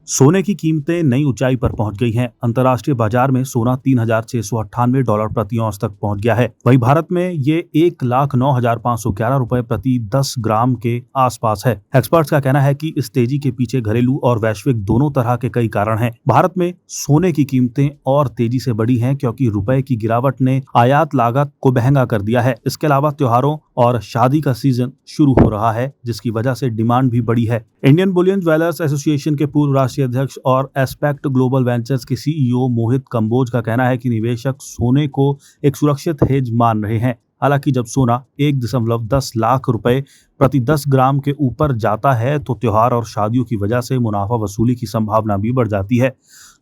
सोने की कीमतें नई ऊंचाई पर पहुंच गई हैं। अंतर्राष्ट्रीय बाजार में सोना $3,698 प्रति औंस तक पहुंच गया है। वहीं भारत में ये 1,09,511 रुपए प्रति 10 ग्राम के आसपास है। एक्सपर्ट्स का कहना है कि इस तेजी के पीछे घरेलू और वैश्विक दोनों तरह के कई कारण हैं। भारत में सोने की कीमतें और तेजी से बढ़ी हैं क्योंकि रुपए की गिरावट ने आयात लागत को महंगा कर दिया है। इसके अलावा त्योहारों और शादी का सीजन शुरू हो रहा है, जिसकी वजह से डिमांड भी बढ़ी है। इंडियन बुलियन ज्वेलर्स एसोसिएशन के पूर्व राष्ट्रीय अध्यक्ष और एस्पेक्ट ग्लोबल वेंचर्स के सीईओ मोहित कंबोज का कहना है कि निवेशक सोने को एक सुरक्षित हेज मान रहे हैं। हालांकि जब सोना 1.10 लाख रुपए प्रति 10 ग्राम के ऊपर जाता है तो त्योहार और शादियों की वजह से मुनाफा वसूली की संभावना भी बढ़ जाती है।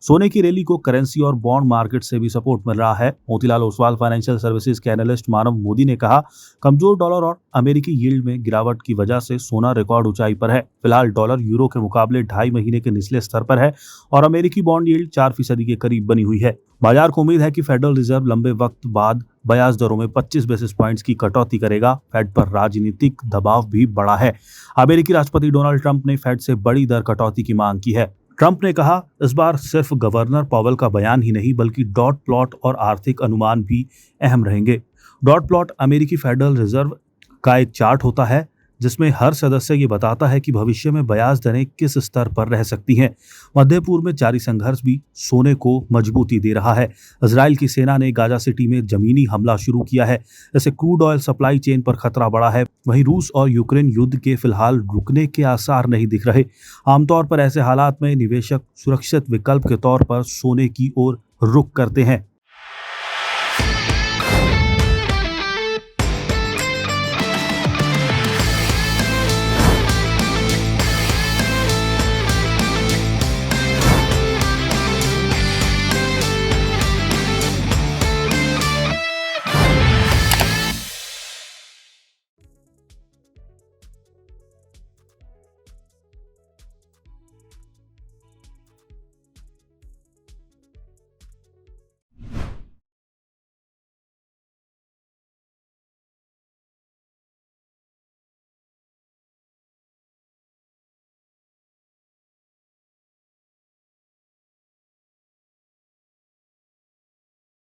सोने की रैली को करेंसी और बॉन्ड मार्केट से भी सपोर्ट मिल रहा है। मोतीलाल ओसवाल फाइनेंशियल सर्विसेज के एनालिस्ट मानव मोदी ने कहा, कमजोर डॉलर और अमेरिकी यील्ड में गिरावट की वजह से सोना रिकॉर्ड ऊंचाई पर है। फिलहाल डॉलर यूरो के मुकाबले 2.5 महीने के निचले स्तर पर है और अमेरिकी बॉन्ड यील्ड 4% के करीब बनी हुई है। बाजार को उम्मीद है कि फेडरल रिजर्व लंबे वक्त बाद ब्याज दरों में 25 बेसिस पॉइंट्स की कटौती करेगा। फेड पर राजनीतिक दबाव भी बढ़ा है। अमेरिकी राष्ट्रपति डोनाल्ड ट्रंप ने फेड से बड़ी दर कटौती की मांग की है। ट्रंप ने कहा, इस बार सिर्फ गवर्नर पॉवेल का बयान ही नहीं बल्कि डॉट प्लॉट और आर्थिक अनुमान भी अहम रहेंगे। डॉट प्लॉट अमेरिकी फेडरल रिजर्व का एक चार्ट होता है जिसमें हर सदस्य ये बताता है कि भविष्य में ब्याज दरें किस स्तर पर रह सकती हैं। मध्य पूर्व में जारी संघर्ष भी सोने को मजबूती दे रहा है। इजराइल की सेना ने गाजा सिटी में जमीनी हमला शुरू किया है। इससे क्रूड ऑयल सप्लाई चेन पर खतरा बढ़ा है। वहीं रूस और यूक्रेन युद्ध के फिलहाल रुकने के आसार नहीं दिख रहे। आमतौर पर ऐसे हालात में निवेशक सुरक्षित विकल्प के तौर पर सोने की ओर रुख करते हैं।